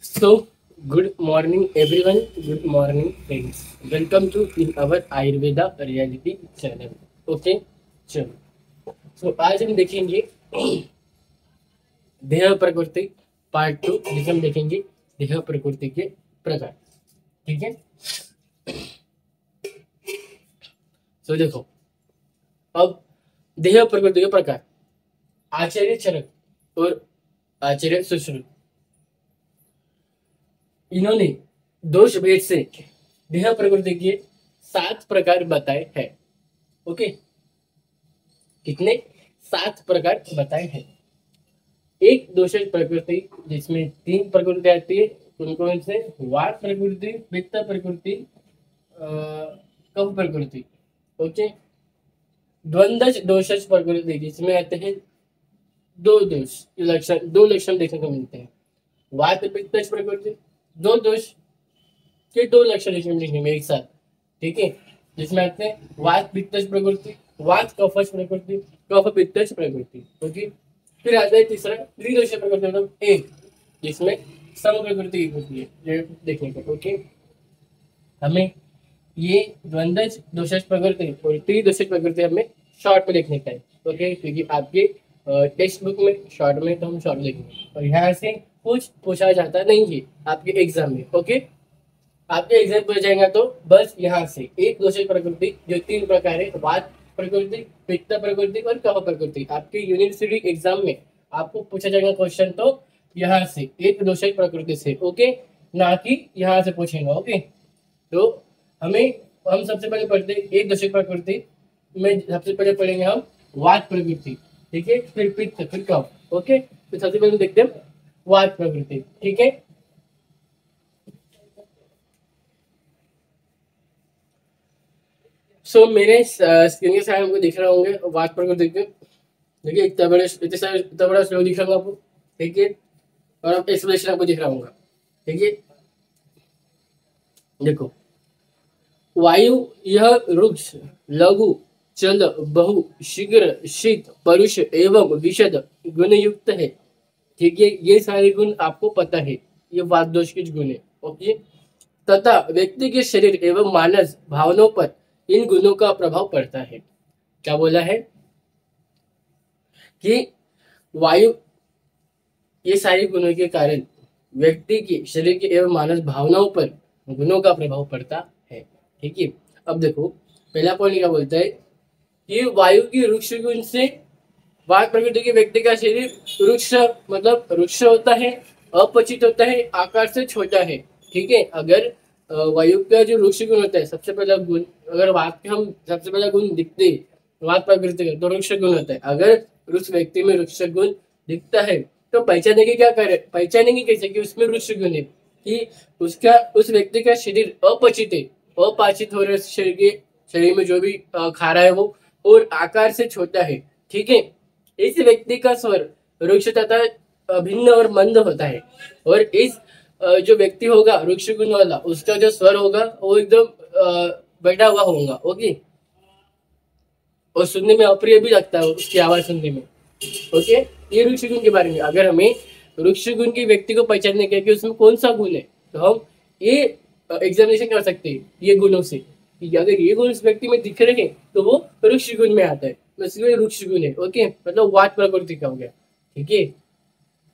So, good morning, everyone. Good morning, friends. Welcome to in our Ayurveda reality channel. Okay, चलो. So आज हम देखेंगे देह प्रकृति पार्ट 2, जिसे हम देखेंगे देह प्रकृति के प्रकार. ठीक है. तो देखो, अब देह प्रकृति के प्रकार. आचार्य चरक और आचार्य सुश्रुत, इन्होंने दोष भेद से देह प्रकृति के 7 प्रकार बताए हैं. ओके, कितने? 7 प्रकार बताए हैं. एक दोषज प्रकृति, जिसमें 3 प्रकृति आती है. कौन कौन से? वात प्रकृति, पित्त प्रकृति, कफ प्रकृति. ओके. द्वंद्वज दोषज प्रकृति, जिसमें आते हैं 2 दोष लक्षण, 2 लक्षण देखने को मिलते हैं. वात पित्तज प्रकृति, 2 दोष के 2 लक्षण लिखेंगे एक साथ. ठीक है, जिसमें आते हैं वात पित्तज प्रकृति, वात कफज प्रकृति, कफ पित्तज प्रकृति. ओके. फिर आता है तीसरा त्रिदोष प्रकृति, मतलब 1, जिसमें सम प्रकृति होती है. ये देखने को. ओके, हमें ये द्वंद्वज दोषज प्रकृति और त्रिदोषज प्रकृति हमें शॉर्ट में देखने का है. ओके, क्योंकि आपके टेक्स्ट बुक में शॉर्ट में तो हम शॉर्ट लिखेंगे, और यहाँ से कुछ पूछा जाता नहीं है आपके एग्जाम में. ओके, आपके एग्जाम पूछा जाएगा तो बस यहाँ से एक दोषज प्रकृति, जो 3 प्रकार है, वात प्रकृति, पित्त प्रकृति और कफ प्रकृति. आपके यूनिवर्सिटी एग्जाम में आपको पूछा जाएगा क्वेश्चन तो यहाँ से एक दोषज प्रकृति से. ओके, ना कि यहाँ से पूछेगा. ओके, तो हम सबसे पहले पढ़ते हैं एक दोषज प्रकृति में. सबसे पहले पढ़ेंगे हम वात प्रकृति. ठीक है, फिर पित्त, फिर कफ. ओके, तो सबसे पहले देखते हैं वात प्रकृति. ठीक है, सो मेरे स्क्रीन के साइड आपको दिख रहा होंगे वात प्रकृति के. देखिए, इतना बड़ा स्लो दिख रहा होगा आपको. ठीक है, और अब एक्सप्लेनेशन आपको दिख रहा होगा. ठीक है, देखो, वायु यह रुक्ष, लघु, चल, बहु, शीघ्र, शीत, परुष एवं विशद गुण युक्त है. ठीक है, ये सारे गुण आपको पता है. ये वात दोष के गुण है. ओके, तथा व्यक्ति के शरीर एवं मानस भावनाओं पर इन गुणों का प्रभाव पड़ता है. क्या बोला है कि वायु, ये सारे गुणों के कारण व्यक्ति के शरीर के एवं मानस भावनाओं पर गुणों का प्रभाव पड़ता है. ठीक है, अब देखो, पहला पॉइंट क्या बोलता है कि वायु की रुक्ष गुण से वात प्रकृति के व्यक्ति का शरीर रुक्ष, मतलब रुक्ष होता है, अपचित होता है, आकार से छोटा है. ठीक है, अगर वायु का जो रुक्ष गुण होता है, सबसे पहला गुण, अगर वात के हम सबसे पहला गुण दिखते वात प्रकृति का, तो रुक्ष गुण होता है. अगर उस व्यक्ति में रुक्ष गुण दिखता है तो पहचानेंगे क्या करे, पहचानेंगे कैसे कि उसमें रुक्ष गुण है, कि उसका उस व्यक्ति का शरीर अपचित है, अपाचित हो रहा है. शरीर में जो भी खा रहा है वो, और आकार से छोटा है. ठीक है, इस व्यक्ति का स्वर रुक्ष तथा भिन्न और मंद होता है. और इस जो व्यक्ति होगा रुक्ष गुण वाला, उसका जो स्वर होगा वो एकदम बैठा हुआ होगा. ओके, और सुनने में अप्रिय भी लगता है उसकी आवाज सुनने में. ओके, ये रुक्ष गुण के बारे में. अगर हमें रुक्ष गुण के व्यक्ति को पहचानने के कि उसमें कौन सा गुण है, तो हम ये एग्जामिनेशन कर सकते हैं ये गुणों से, कि अगर ये गुण उस व्यक्ति में दिख रहे हैं तो वो रुक्ष गुण में आता है, इसलिए रुक्ष गुण है. ओके, मतलब वात प्रकृति का हो गया. ठीक है,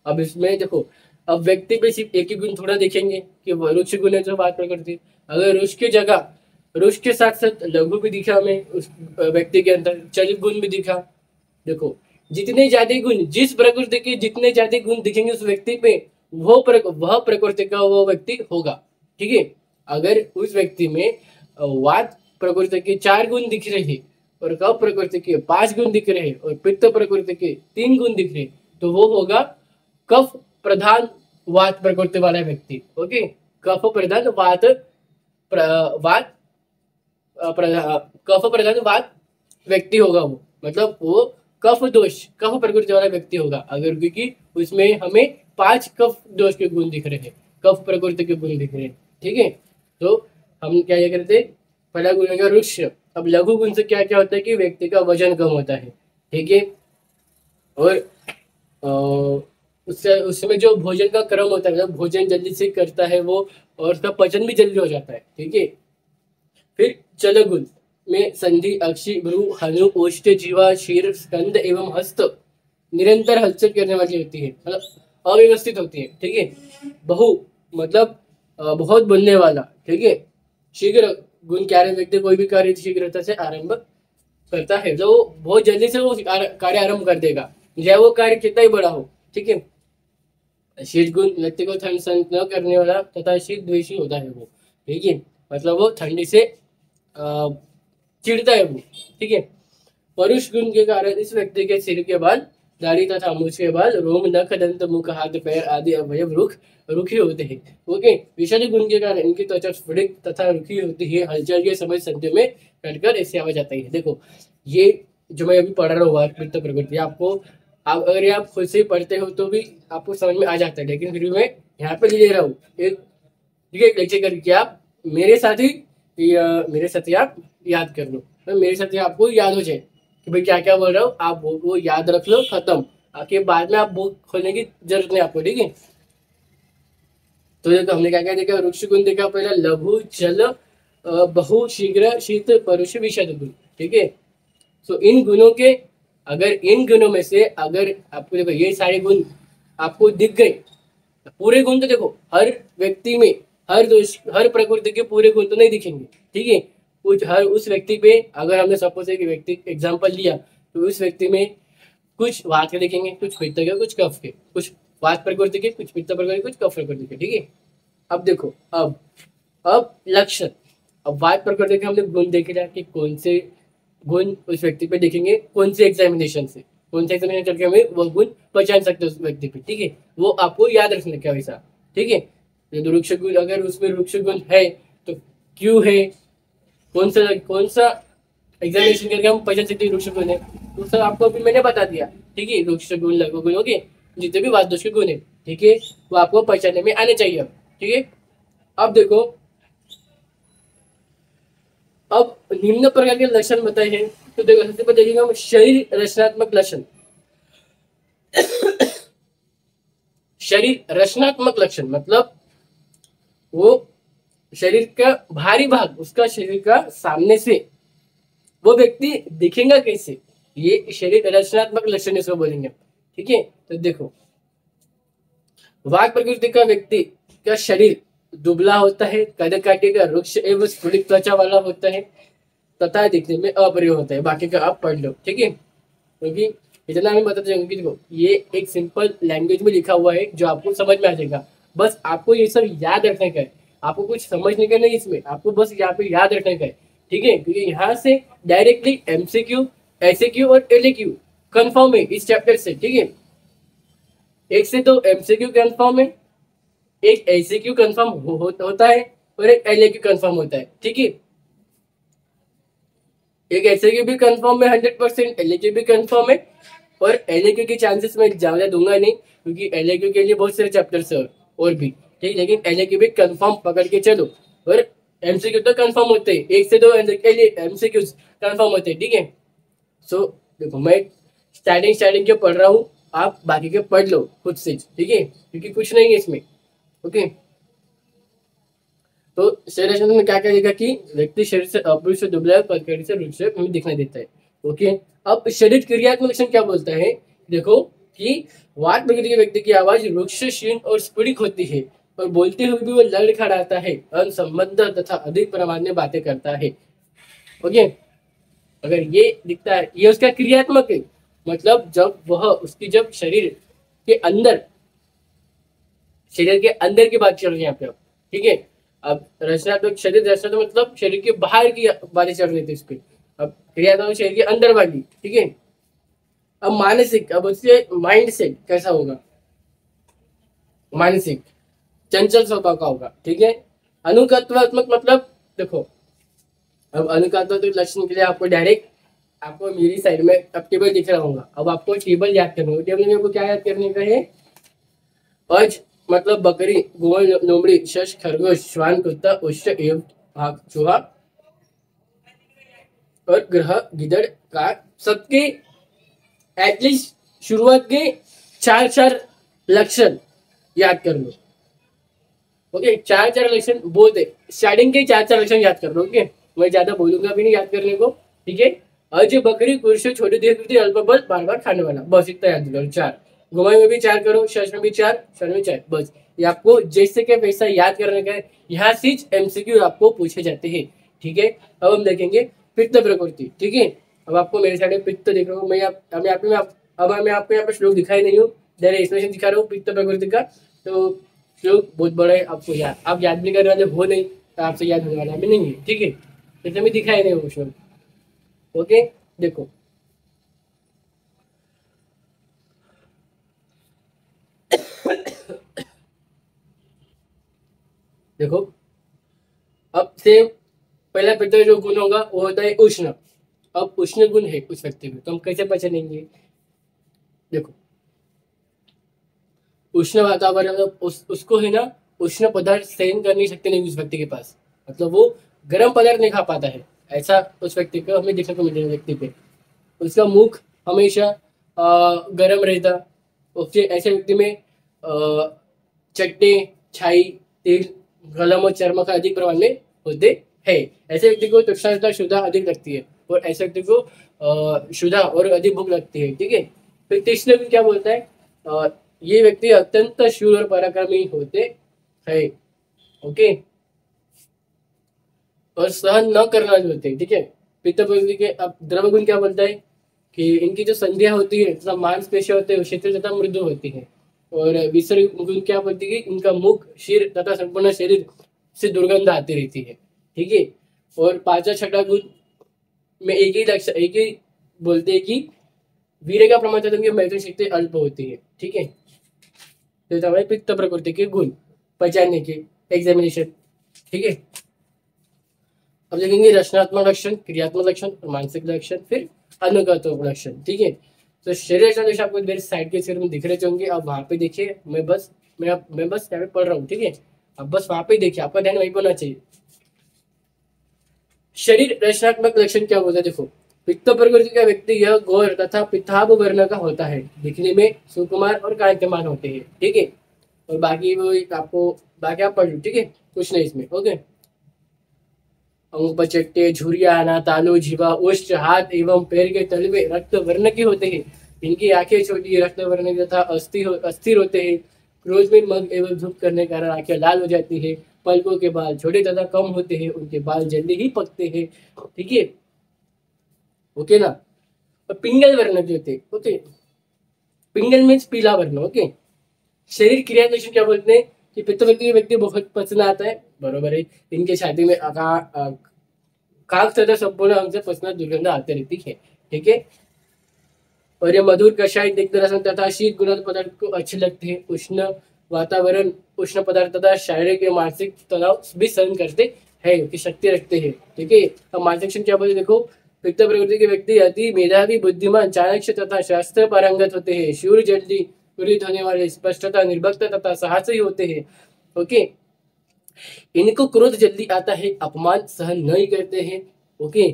अब इसमें देखो, अब व्यक्ति पे सिर्फ एक ही गुण थोड़ा देखेंगे कि रुक्ष गुण है तो वात प्रकृति. अगर रुक्ष की जगह रुक्ष के साथ साथ लघु भी दिखा हमें उस व्यक्ति के अंदर, चल गुण भी दिखा. देखो, जितने ज्यादा गुण, जिस प्रकृति के जितने ज्यादा गुण दिखेंगे उस व्यक्ति पे, वह प्रकृति का वो व्यक्ति होगा. ठीक है, अगर उस व्यक्ति में वात प्रकृति के 4 गुण दिख रहे हैं, और कफ प्रकृति के 5 गुण दिख रहे हैं, और पित्त प्रकृति के 3 गुण दिख रहे हैं, तो वो होगा कफ प्रधान वात प्रकृति वाला व्यक्ति. ओके, कफ प्रधान कफ प्रधान वात व्यक्ति होगा वो, मतलब वो कफ दोष, कफ प्रकृति वाला व्यक्ति होगा. अगर क्योंकि उसमें हमें 5 कफ दोष के गुण दिख रहे हैं, कफ प्रकृति के गुण दिख रहे हैं. ठीक है, तो हम क्या करते हैं, पहला गुण होगा रुक्ष. अब लघु गुण से क्या क्या होता है कि व्यक्ति का वजन कम होता है. ठीक है, और उससे उसमें जो भोजन का क्रम होता है, मतलब भोजन जल्दी से करता है वो, और उसका पचन भी जल्दी हो जाता है। ठीक है। फिर चलगुल में संधि, अक्षि, भ्रू, हनु, ओष्ठ, जीवा, शीर, स्कंद एवं हस्त निरंतर हलचल करने वाली होती है, मतलब अव्यवस्थित होती है। ठीक है। बहु मतलब बहुत बोलने वाला। ठीक है। शीघ्र गुण कार्य व्यक्ति कोई भी कार्य शीघ्रता से आरंभ करता है, तो बहुत जल्दी से वो कार्य आरंभ कर देगा, चाहे वो कार्य कितना ही बड़ा हो। ठीक है। शीत गुण व्यक्ति को ठंड सहन न करने वाला तथा शीत द्वेषी होता है वो। ठीक है। मतलब वो ठंडी से चिढ़ता है वो। ठीक है। परुष गुण के कारण इस व्यक्ति के सिर के बाल, दाढ़ी तथा मूछ के बाल, रोम, नख, दंत, मुख, हाथ, पैर आदि अवयव रुखे होते हैं। ओके। विषादी गुण के कारण इनकी त्वचा स्फटिक तथा रुखी होती है। हलचल के समय संधियों में कटकर ऐसी आवाज आती है। देखो, ये जो मैं अभी पढ़ रहा हूँ पित्त प्रकृति, आपको आप अगर ये आप खुद से पढ़ते हो तो भी आपको समझ में आ जाता है, लेकिन फिर भी मैं यहाँ पे ले रहा हूँ एक, ठीक है, एक लेक्चर करके आप मेरे साथ ही मेरे साथ ही आप याद कर लो, तो मेरे साथ ही आपको याद हो जाए कि भाई क्या क्या बोल रहा हूँ, आप वो याद रख लो, खत्म। आके बाद में आप बुक खोलने की जरूरत नहीं आपको। ठीक है। तो देखो हमने क्या क्या देखा, वृक्ष गुण देखा पहला, लघु, जल, बहु, शीघ्र, शीत, परुष, विषद गुण। ठीक है। तो इन गुणों के, अगर इन गुणों में से अगर आपको देखो ये सारे गुण आपको दिख गए, पूरे गुण तो देखो हर व्यक्ति में, हर प्रकृति के पूरे गुण तो नहीं दिखेंगे। ठीक है। कुछ हर उस व्यक्ति पे, अगर हमने सपोज एक व्यक्ति एग्जांपल लिया, तो उस व्यक्ति में कुछ वात के दिखेंगे, कुछ पित्त के, कुछ कफ के, कुछ वात प्रकृति के, कुछ पित्त प्रकृति के, कुछ कफ प्रकृति के। ठीक है। अब देखो, अब लक्षण, अब वात प्रकृति के हमने गुण देखे जाए कि कौन से गुण उस व्यक्ति पे देखेंगे, कौन से एग्जामिनेशन से, कौन से एग्जामिनेशन करके हमें वो गुण पहचान सकते हैं उस व्यक्ति पे। ठीक है। वो आपको याद रखने का वैसा। ठीक है। तो वृक्ष गुण, अगर उसमें वृक्ष गुण है तो क्यों है, कौन सा एग्जामिनेशन करके हम पहचान सकते हैं वृक्ष गुण है, तो सर आपको अभी मैंने बता दिया। ठीक है। वृक्ष गुण, लघु गुण, ओके, जितने भी वात दोष के गुण है, ठीक है, वो आपको पहचानने में आने चाहिए। ठीक है। अब देखो, अब निम्न प्रकार के लक्षण बताए हैं, तो देखो सबसे पहले देखेंगे हम शरीर रचनात्मक लक्षण। शरीर रचनात्मक लक्षण मतलब वो शरीर का भारी भाग, उसका शरीर का सामने से वो व्यक्ति दिखेगा कैसे, ये शरीर रचनात्मक लक्षण इसको बोलेंगे। ठीक है। तो देखो, वाक प्रकृति का व्यक्ति का शरीर दुबला होता है, कद काटे का, रुक्ष एवं स्फुलित त्वचा वाला होता है तथा दिखने में अप्रिय होता है। बाकी का आप पढ़ लो। ठीक है। क्योंकि इतना मैं बताते जाऊंगा कि देखो ये एक सिंपल लैंग्वेज में लिखा हुआ है जो आपको समझ में आ जाएगा, बस आपको ये सब याद रखने का है, आपको कुछ समझने का नहीं इसमें, आपको बस यहाँ पे याद रखने का है। ठीक है। क्योंकि यहाँ से डायरेक्टली एमसीक्यू, एसएक्यू और एलएक्यू कंफर्म है इस चैप्टर से। ठीक है। एक से दो एमसीक्यू कंफर्म है, एक एसएक्यू कंफर्म होता है और एक एलएक्यू कंफर्म होता है। ठीक है। एक एसएक्यू भी कंफर्म है 100%, एलएक्यू भी कंफर्म है, और एलएक्यू के चांसेस मैं ज्यादा दूंगा नहीं क्योंकि एलएक्यू के लिए बहुत सारे चैप्टर्स है और भी। ठीक। लेकिन एलएक्यू भी कंफर्म पकड़ के चलो, और एमसीक्यू तो कंफर्म होते हैं, एक से दो एमसीक्यू कंफर्म होते हैं। ठीक है। सो देखो मैं स्टार्टिंग के पढ़ रहा हूँ, आप बाकी के पढ़ लो खुद से। ठीक है। क्योंकि कुछ नहीं है इसमें। ओके। तो शरीर रचना में क्या क्या देखा कि व्यक्ति शरीर से अपुरुष से दुबला, पतकड़ी से रुक्ष हमें दिखाई देता है। ओके। अब शरीर क्रियात्मक लक्षण क्या बोलता है, देखो कि वात प्रकृति के व्यक्ति की आवाज रुक्ष, क्षीण और स्फुटित होती है, और बोलते हुए भी वो लड़खड़ाता है, असंबद्ध तथा अधिक प्रमाण में बातें करता है। ओके। अगर ये दिखता है, ये उसका क्रियात्मक है, मतलब जब वह उसकी जब शरीर के अंदर की बात चल रही है यहाँ पे। ठीक है। अब रचनात्मक, शरीर रचनात्मक मतलब शरीर के बाहर की बातें चल रही थी इस पे, अब क्रियात्मक शरीर के अंदर वाली। ठीक है। अब मानसिक, अब उससे माइंड सेट कैसा होगा, मानसिक चंचल स्वभाव का होगा। ठीक है। अनुकत्वात्मक मतलब देखो, अब अनुकत्वात्मक लक्षण के लिए आपको डायरेक्ट, आपको मेरी साइड में अब टेबल दिख रहा होगा, अब आपको टेबल याद करना होगा। टेबल में आपको क्या याद करने का है, अज मतलब बकरी, गोवल, लोमड़ी, शश, खरगोश, श्वान, कुत्ता, उष्ट एवं भाग, चूहा और ग्रह, गिदड़ का, सबके एटलीस्ट शुरुआत के चार चार लक्षण याद कर लो। ओके, चार चार लक्षण बहुत है, स्टार्टिंग के चार चार लक्षण याद कर लो। ओके, मैं ज्यादा बोलूंगा भी नहीं याद करने को, ठीक है। अज बकरी कुर्सी छोटी देर अल्प बल बार बार खाने वाला, बस इतना याद करो। चार घुमाई में भी चार करो, शश में भी चार, क्षण में चार, बस ये आपको जैसे के वैसा याद करने का है। यहाँ से एमसीक्यू आपको पूछे जाते हैं, ठीक है। अब हम देखेंगे पित्त प्रकृति, ठीक है। अब आपको मेरे साइड में पित्त देख रहा हूँ मैं, अब मैं आपको यहाँ पे श्लोक दिखाई नहीं हूँ, एक्सप्लेनेशन दिखा रहा हूँ पित्त प्रकृति का। तो श्लोक बहुत बड़ा है, आपको याद, आप याद भी करने वाले हो नहीं, तो आपसे याद होने वाला भी नहीं है, ठीक है। इसलिए मैं दिखाई नहीं वो श्लोक। ओके, देखो देखो, अब से पहला पित्त जो गुण होगा वो होता है उष्ण। अब उष्ण गुण है उस व्यक्ति में, तो हम कैसे पहचानेंगे? देखो, उष्ण वातावरण मतलब उसको है ना, उष्ण पदार्थ सहन करने की शक्ति नहीं उस व्यक्ति के पास, मतलब वो गर्म पदार्थ नहीं खा पाता है, ऐसा उस व्यक्ति को हमें देखने को मिलेगा। व्यक्ति पे उसका मुख हमेशा गर्म रहता। उसके ऐसे व्यक्ति में चट्टे, छाई, तेल, गलम और चर्म का अधिक प्रमाण में होते हैं। ऐसे व्यक्ति को तृष्णा शुद्धा अधिक लगती है, और ऐसे व्यक्ति को शुद्धा और अधिक भूख लगती है, ठीक है। फिर तीसरे क्या बोलता है, ये व्यक्ति अत्यंत शूर और पराक्रमी होते हैं। ओके, और सहन न करना जो होते हैं, ठीक है। पित्त प्रकृति के अब द्रव गुण क्या बोलता है कि इनकी जो संध्या होती है तथा मांसपेशियां होते हैं शिथिल तथा मृदु होती है। और विसर्ग गुण क्या बोलती है कि इनका मुख, शीर तथा संपूर्ण शरीर से दुर्गंध आती रहती है, ठीक है। और पांचवा छठा गुण में एक ही बोलते हैं कि वीर्य का प्रमाण तथा मैथुन शक्ति अल्प होती है, ठीक है। तो हमारे पित्त प्रकृति के गुण पहचानने के एग्जामिनेशन, ठीक है। अब देखेंगे रचनात्मक लक्षण, क्रियात्मक लक्षण और मानसिक लक्षण, फिर अनुगतात्मक लक्षण, ठीक है। तो शरीर लक्षण जैसे आपको मेरे साइड के सिर में दिख रहे होंगे, आप वहां पे देखिए, मैं बस यहाँ पे पढ़ रहा हूँ, ठीक है। अब बस वहां पे देखिए, आपका ध्यान वहीं पर होना चाहिए। शरीर रचनात्मक लक्षण क्या होता है? देखो, पित्त प्रकृति का व्यक्ति यह गौर तथा पिताभ वर्ण का होता है, दिखने में सुकुमार और कांतिमान होते हैं, ठीक है। और बाकी वो आपको बाकी आप पढ़ लो, ठीक है, कुछ नहीं इसमें। ओके, अंग पचट्टे, झुरिया आना, तालु, जीवा, उष्ट, हाथ एवं पैर के तलवे रक्त वर्ण के होते हैं। इनकी आंखें छोटी रक्त वर्ण तथा अस्थिर होते हैं। क्रोध में मग एवं धूप करने के कारण आंखें लाल हो जाती है। पलकों के बाल छोटे तथा कम होते हैं, उनके बाल जल्दी ही पकते हैं, ठीक है। ओके ना। और पिंगल वर्ण जो होते, ओके, पिंगल मीन्स पीला वर्ण। ओके, शरीर क्रिया लक्षण क्या बोलते हैं कि पित्त व्यक्ति बहुत पसंद आता है, बरोबर है। इनके छाती में काक तथा संपूर्ण अंग से पसीना दुर्गंध आती रहती है, ठीक है। और ये मधुर कषाय दिग्ध रसन तथा शीत गुण पदार्थ को अच्छे लगते हैं। उष्ण वातावरण, उष्ण पदार्थ तथा शारीरिक या मानसिक तनाव भी सहन करते हैं, की शक्ति रखते हैं, ठीक है। अब मानसिक क्षण क्या बोलते, देखो, पित्त प्रकृति के व्यक्ति अति मेधावी, बुद्धिमान, चाणक्य तथा शास्त्र पारंगत होते हैं। शूर, जल्दी प्रेरित होने वाले, स्पष्टता, निर्भक्त तथा साहसी होते हैं। ओके, इनको क्रोध जल्दी आता है, अपमान सहन नहीं करते हैं। ओके,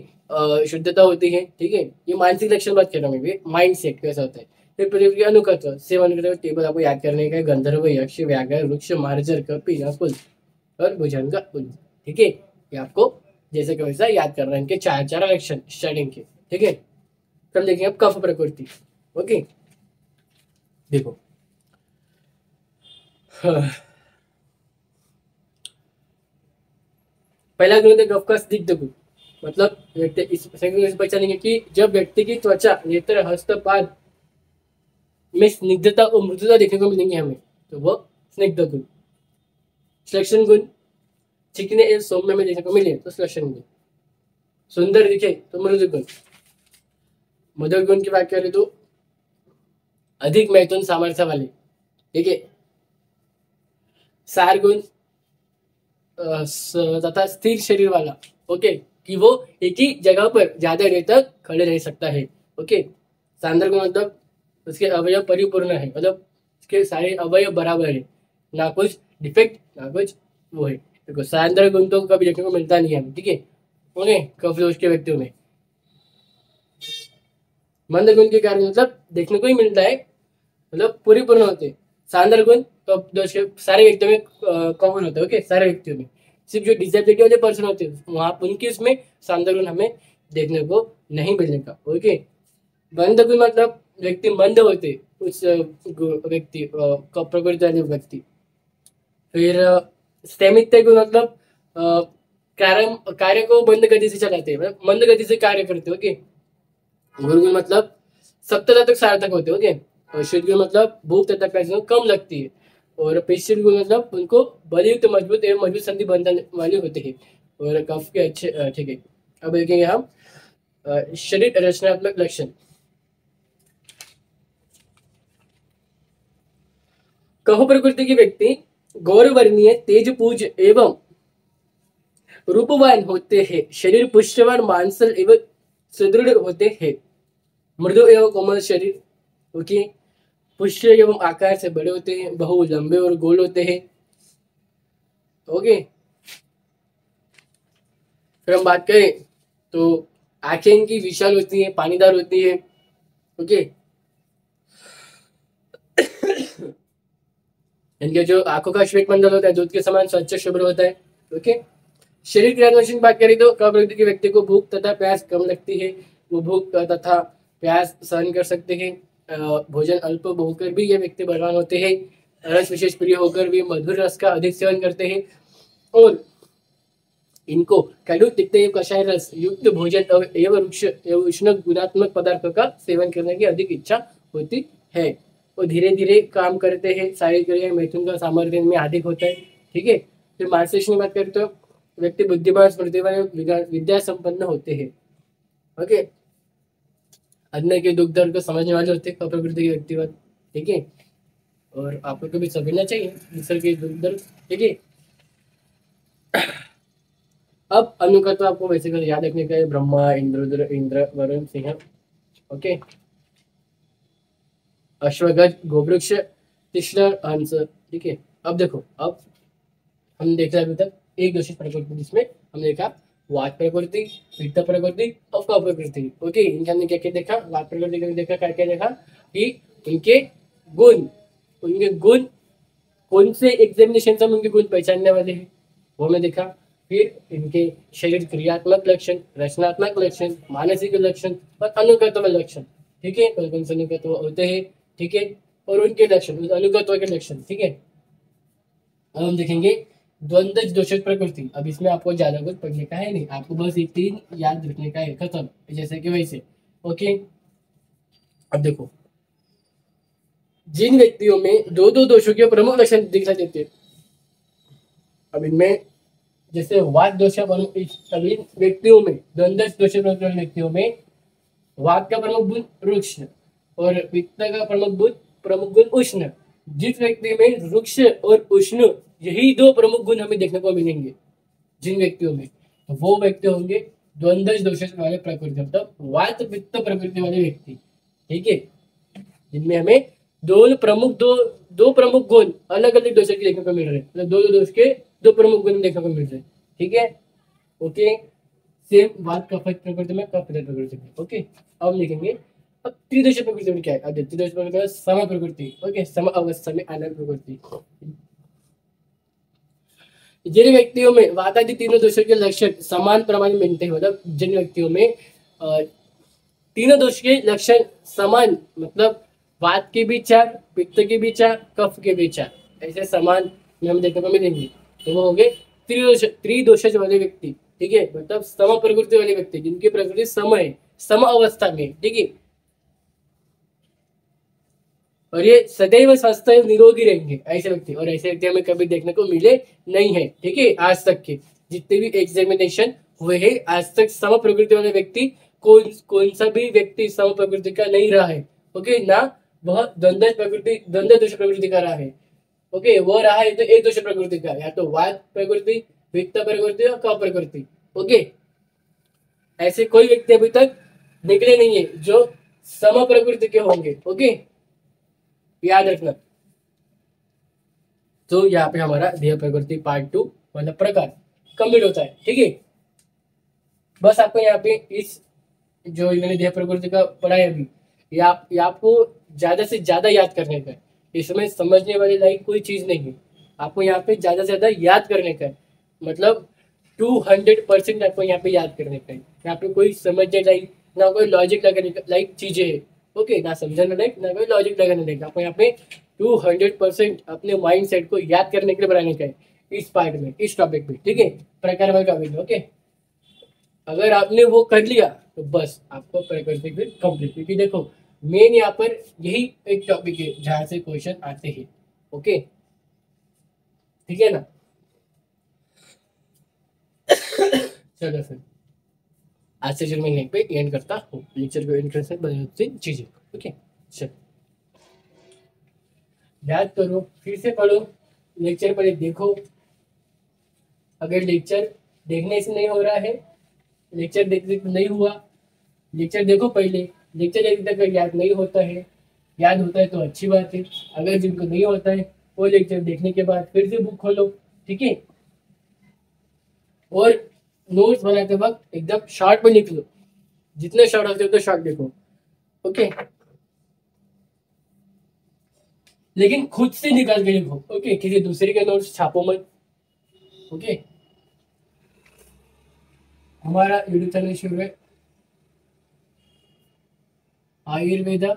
शुद्धता होती है, ठीक है। ये मानसिक लक्षण बात कर रहा हूँ मैं, माइंड सेट कैसा होता है। फिर प्रकृति अनुकत्व, सेवन टेबल आपको याद करने का, गंधर्व, यक्ष, व्याघ्र, वृक्ष, मार्जर, कपि, नकुल और भुजंग का उल्ल, ठीक है। ये आपको जैसे कि वैसा याद करना है, इनके चार चार लक्षण स्टार्टिंग के, ठीक है। कल देखेंगे अब कफ प्रकृति। ओके, देखो, पहला गुण है कफ का स्निग्ध गुण, मतलब व्यक्ति इस पहचानेंगे कि जब व्यक्ति की त्वचा, नेत्र, हस्तपाद में स्निग्धता और मृदुता देखने को मिलेंगे हमें, तो वह स्निग्ध गुण। सुलक्षण गुण, चिकने एवं सौम्य में देखने को मिले तो सुलक्षण गुण। सुंदर दिखे तो मृदु गुण। मधुर गुण की बात करें तो अधिक मैथुन सामर्थ्य वाले, ठीक है। सार गुण तथा स्थिर शरीर वाला, ओके, कि वो एक ही जगह पर ज्यादा देर तक खड़े रह सकता है। ओके, सांद्र गुण मतलब उसके अवयव परिपूर्ण है, मतलब उसके सारे अवयव बराबर है, ना कुछ डिफेक्ट ना कुछ वो है। देखो, सांद्र गुण तो कभी देखने को मिलता नहीं है, ठीक है। ओके, कफ दोष के व्यक्तियों में। मंद गुण के कारण मतलब देखने को ही मिलता है, मतलब परिपूर्ण होते। शानदार गुण तो दोष के सारे व्यक्तियों में कॉमन होता है। ओके, सारे व्यक्तियों में, सिर्फ जो डिसेबिलिटी वाले पर्सन होते हैं वहां उनकी उसमें शानदार गुण हमें देखने को नहीं मिलेगा। ओके, मंद गुण मतलब व्यक्ति मंद होते उस व्यक्ति प्रकृति वाले व्यक्ति। फिर स्थैमित्य गुण मतलब कार्य को मंद गति से चलाते हैं, मतलब मंद गति से कार्य करते। ओके, गुण मतलब सप्ताह तक सार्थक होते। ओके, और शुद्ध गुण मतलब भूख तथा प्यास कम लगती है। और पेशील गुण मतलब उनको बलयुक्त मजबूत एवं मजबूत संधि बंधन वाले होते हैं और कफ के अच्छे। ठीक है, अब देखेंगे हम शरीर रचनात्मक लक्षण। कहो प्रकृति के व्यक्ति गौरवर्णीय तेजपूज एवं रूपवान होते हैं, शरीर पुष्टवान मांसल एवं सुदृढ़ होते हैं, मृदु एवं कोमल शरीर। ओके, पुष्ट एवं आकार से बड़े होते हैं, बहु लंबे और गोल होते हैं। ओके, फिर हम बात करें तो आंखें इनकी विशाल होती हैं, पानीदार होती है। ओके, इनके जो आंखों का श्वेत मंडल होता है दूध के समान स्वच्छ शुभ्र होता है। ओके, शरीर क्रियान्वयन की बात करें तो प्रकृति के व्यक्ति को भूख तथा प्यास कम लगती है, वो भूख तथा प्यास सहन कर सकते हैं। भोजन अल्प होकर भी ये व्यक्ति बलवान होते हैं, रस विशेष प्रिय होकर भी मधुर रस का अधिक सेवन करते हैं और इनको कड़ू तिक्त एवं कषाय रस युक्त भोजन एवं वृक्ष एवं उष्ण गुणात्मक पदार्थों का सेवन करने की अधिक इच्छा होती है। वो धीरे धीरे काम करते हैं, शारीरिक क्रिया मैथुन का सामर्थ्य में अधिक होता है। ठीक है, फिर मानसिक की बात करें तो व्यक्ति बुद्धिमान स्मृतिवान विद्या संपन्न होते हैं। ओके, अन्य के दुख दर्द को समझने वाले होते हैं प्रकृति के व्यक्तिवाद। ठीक है, और आपको कभी समझना चाहिए दूसरे के दुख दर्द। ठीक है, अब अनुकत्व आपको वैसे कर याद रखने का है, ब्रह्मा इंद्र इंद्र वरुण सिंह। ओके, अश्वगज गोवृक्ष तीक्ष्ण हंस। ठीक है, अब देखो, अब हम देख रहे हैं अभी तक एक दूषित प्रकृति जिसमें हमने देखा वात प्रकृति, पित्त प्रकृति और कफ प्रकृति। ओके, इनके हमने क्या क्या देखा, वात प्रकृति का देखा, क्या क्या देखा कि उनके गुण कौन से एग्जामिनेशन से हम उनके गुण पहचानने वाले हैं वो हमें देखा। फिर इनके शरीर क्रियात्मक लक्षण, रचनात्मक लक्षण, मानसिक लक्षण और अनुकत्व लक्षण। ठीक है, कौन कौन से अनुकत्व होते हैं। ठीक है, और उनके लक्षण, उस अनुकत्व के लक्षण। ठीक है, अब हम देखेंगे द्वंद्व दोषित प्रकृति। अब इसमें आपको ज्यादा कुछ पढ़ने का है नहीं, आपको बस एक तीन याद रखने का है, खत्म, जैसे कि वैसे। ओके, अब देखो जिन व्यक्तियों में दो दो दोषों के प्रमुख लक्षण दिखाई देते हैं, अब इनमें जैसे वात दोष सभी व्यक्तियों में, द्वंद्व दोष व्यक्तियों में वात का प्रमुख गुण रुक्ष और पित्त का प्रमुख गुण उष्ण। जिस व्यक्ति में रुक्ष और उष्ण यही दो प्रमुख गुण हमें देखने को मिलेंगे जिन व्यक्तियों में, तो वो व्यक्ति होंगे द्वंद्व दोष वाले प्रकृति, मतलब वात पित्त प्रकृति वाले व्यक्ति। ठीक है, जिनमें हमें दो प्रमुख गुण अलग अलग दोषों के देखने को मिल रहे हैं, मतलब दो दोष के दो प्रमुख गुण देखने को मिल रहे हैं। ठीक है, ओके, सेम बात कफ प्रकृति में, कफ प्रकृति में। ओके, अब लिखेंगे अब त्रिदोष प्रकृति में क्या है। अब त्रिदोष प्रकृति में सम प्रकृति। ओके, सम अवस्था में आनंद प्रकृति। जिन व्यक्तियों में वातादि तीनों दोषों के लक्षण समान प्रमाण में मिलते हैं, मतलब जिन व्यक्तियों में तीनों दोष के लक्षण समान, मतलब वात के भी चार, पित्त के भी चार, कफ के भी चार, ऐसे समान में हम देखने को मिलेंगे, तो वो हो गए त्रिदोषज वाले व्यक्ति। ठीक है, मतलब सम प्रकृति वाले व्यक्ति जिनकी प्रकृति सम है, सम अवस्था में। ठीक है, और ये सदैव स्वस्थ निरोगी रहेंगे ऐसे व्यक्ति, और ऐसे व्यक्ति हमें कभी देखने को मिले नहीं है। ठीक है, आज तक के जितने भी एग्जामिनेशन हुए हैं आज तक सम प्रकृति वाले व्यक्ति कौन सा भी व्यक्ति सम प्रकृति का नहीं रहा है। ओके, ना वह द्वंद्व दोष प्रकृति का रहा है। ओके, वो रहा है तो एक दोष प्रकृति का, या तो वात प्रकृति, पित्त प्रकृति और कफ प्रकृति। ओके, ऐसे कोई व्यक्ति अभी तक निकले नहीं है जो सम प्रकृति के होंगे। ओके, याद रखना। तो यहाँ पे हमारा देह प्रकृति पार्ट 2 मतलब प्रकार कंप्लीट होता है। ठीक है, बस आपको यहाँ पे इस जो मैंने देह प्रकृति का पढ़ा है अभी, ये आपको ज्यादा से ज्यादा याद करने का है। इसमें समझने वाली लाइक कोई चीज़ नहीं है। आपको यहाँ पे ज़्यादा से ज़्यादा याद करने का है, मतलब 200% आपको यहाँ पे याद करने का है। यहाँ पे कोई समझने लाइक ना कोई लॉजिक लगाने का लाइक चीज़ें है, ओके, ना समझने लाइक ना कोई लॉजिक लगाने लाइक। आपको यहाँ पे 200% अपने माइंड सेट को याद करने के लिए बनाने का है इस पार्ट में, इस टॉपिक पे, ठीक है, प्रकार का वीडियो, ओके। अगर आपने वो कर लिया तो बस आपको प्रकृति फिर कंप्लीट, क्योंकि देखो मेन यहाँ पर यही एक टॉपिक है जहाँ से क्वेश्चन आते हैं, ओके, ठीक है ना। चलो फिर आज से मैं यहीं पे एंड करता हूँ लेक्चर को, इंटरेस्टिंग बनी चीजें, ओके। चलो याद करो, फिर से पढ़ो, लेक्चर पहले देखो। अगर लेक्चर देखने से नहीं हो रहा है, लेक्चर देखने से नहीं हुआ, लेक्चर देखो पहले। लेक्चर देखने तक याद नहीं होता है, याद होता है तो अच्छी बात है। अगर जिनको नहीं होता है वो लेक्चर देखने के बाद फिर से बुक खोलो, ठीक है। और नोट्स बनाते वक्त एकदम शॉर्ट में लिख लो, जितने शॉर्ट होते उतने शॉर्ट लिखो, ओके। लेकिन खुद से निकाल के लिखो, ओके, किसी दूसरे के नोट्स छापो मत, ओके। हमारा यूट्यूब चैनल शुरू है आयुर्वेदा,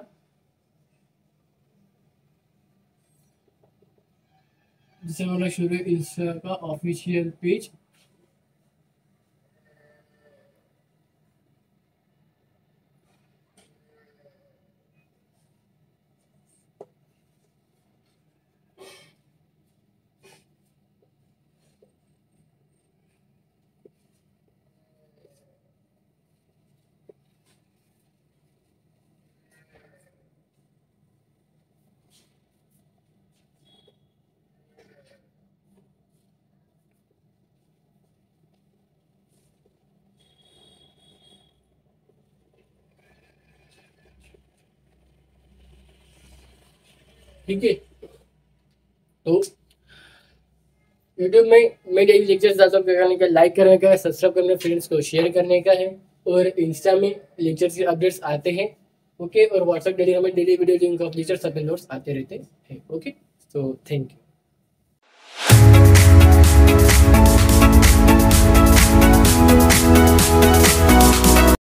जिसे हमारा शुरू है इंस्टा का ऑफिशियल पेज। ठीक है, तो यूट्यूब में मैं डेली लेक्चर्स डालता हूँ, करने का, लाइक करने का, सब्सक्राइब करने, फ्रेंड्स को शेयर करने का है। और इंस्टा में लेक्चर्स के अपडेट्स आते हैं, ओके। और व्हाट्सएप डेली में daily video link of lecture सब नोट्स आते रहते हैं, ओके। तो थैंक यू।